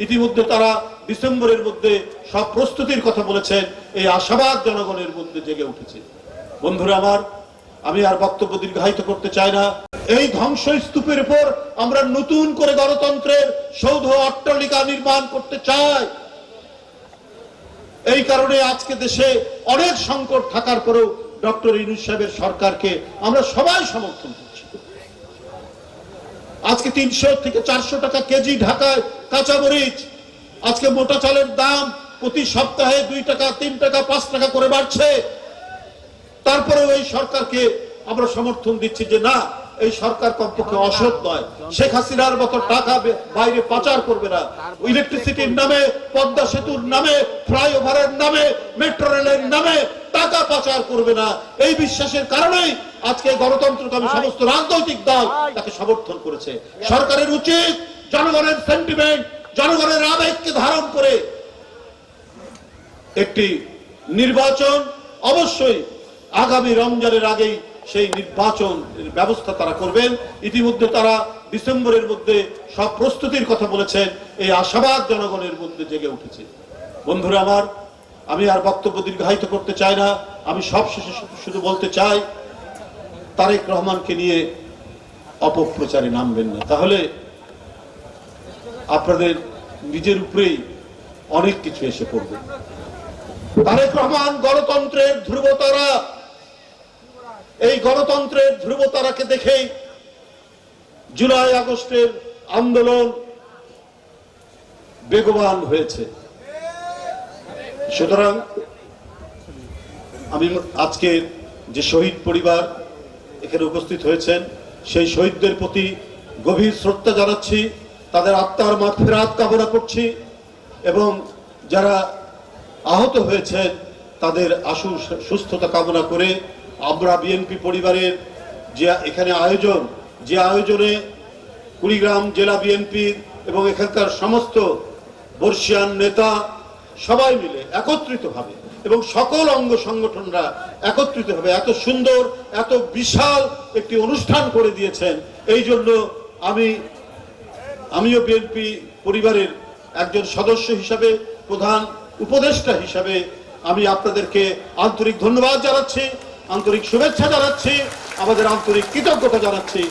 ইতিমধ্যে তারা ডিসেম্বরের মধ্যে সব প্রস্তুতির কথা বলেছেন। এই আশাবাদ জনগণের মধ্যে জেগে উঠেছে। বন্ধুরা আমার, আমি আর বক্তব্য দীর্ঘায়িত করতে চাই না। এই ধ্বংসস্তূপের উপর আমরা নতুন করে গণতন্ত্রের সৌধ অট্টালিকা নির্মাণ করতে চাই। এই কারণে আজকে দেশে অনেক সংকট থাকার পরেও ডক্টর ইউনূস সাহেবের সরকারকে আমরা সবাই সমর্থন করছি। আজকে 300 থেকে 400 টাকা কেজি ঢাকায় কাঁচামরিচ, আজকে মোটা চালের দাম প্রতি সপ্তাহে 2 টাকা 3 টাকা 5 টাকা করে বাড়ছে। তারপরেও এই সরকারকে আমরা সমর্থন দিচ্ছি যে না, এই সরকার কমপক্ষে অসৎ নয়, শেখ হাসিনার মতো টাকা বাইরে পাচার করবে না, ইলেকট্রিসিটির নামে, পদ্মা সেতুর নামে, ফ্লাইওভারের নামে, মেট্রো রেলের নামে টাকা পাচার করবে না। এই বিশ্বাসের কারণেই আজকে গণতন্ত্রকামী সমস্ত রাজনৈতিক দল তাকে সমর্থন করেছে। সরকারের উচিত জনগণের সেন্টিমেন্ট, জনগণের আবেগকে ধারণ করে একটি নির্বাচন, অবশ্যই আগামী রমজানের আগেই সেই নির্বাচন ব্যবস্থা তারা করবেন। ইতিমধ্যে তারা ডিসেম্বরের মধ্যে সব প্রস্তুতির কথা বলেছেন। এই আশাবাদ জনগণের মধ্যে জেগে উঠেছে। বন্ধুরা আমার, আমি আর বক্তব্য দীর্ঘায়িত করতে চাই না। আমি সব শেষে শুধু বলতে চাই, তারেক রহমানকে নিয়ে অপপ্রচারে নামবেন না, তাহলে আপনাদের নিজের উপরেই অনেক কিছু এসে পড়বে। তারেক রহমান গণতন্ত্রের ধ্রুবতারা। এই গণতন্ত্রের ধ্রুবতারাকে দেখেই জুলাই আগস্টের আন্দোলন বেগবান হয়েছে। সুতরাং আমি আজকে যে শহীদ পরিবার এখানে উপস্থিত হয়েছেন, সেই শহীদদের প্রতি গভীর শ্রদ্ধা জানাচ্ছি, তাদের আত্মার মাগফিরাত কামনা করছি এবং যারা আহত হয়েছেন তাদের আশু সুস্থতা কামনা করে আমরা বিএনপি পরিবারের যে এখানে আয়োজন, যে আয়োজনে কুড়িগ্রাম জেলা বিএনপির এবং এখানকার সমস্ত বর্ষিয়ান নেতা সবাই মিলে একত্রিতভাবে এবং সকল অঙ্গ সংগঠনরা একত্রিতভাবে এত সুন্দর, এত বিশাল একটি অনুষ্ঠান করে দিয়েছেন। এই জন্য আমিও বিএনপি পরিবারের একজন সদস্য হিসাবে, প্রধান উপদেষ্টা হিসাবে আমি আপনাদেরকে আন্তরিক ধন্যবাদ জানাচ্ছি, আন্তরিক শুভেচ্ছা জানাচ্ছি, আমাদের আন্তরিক কৃতজ্ঞতা জানাচ্ছি।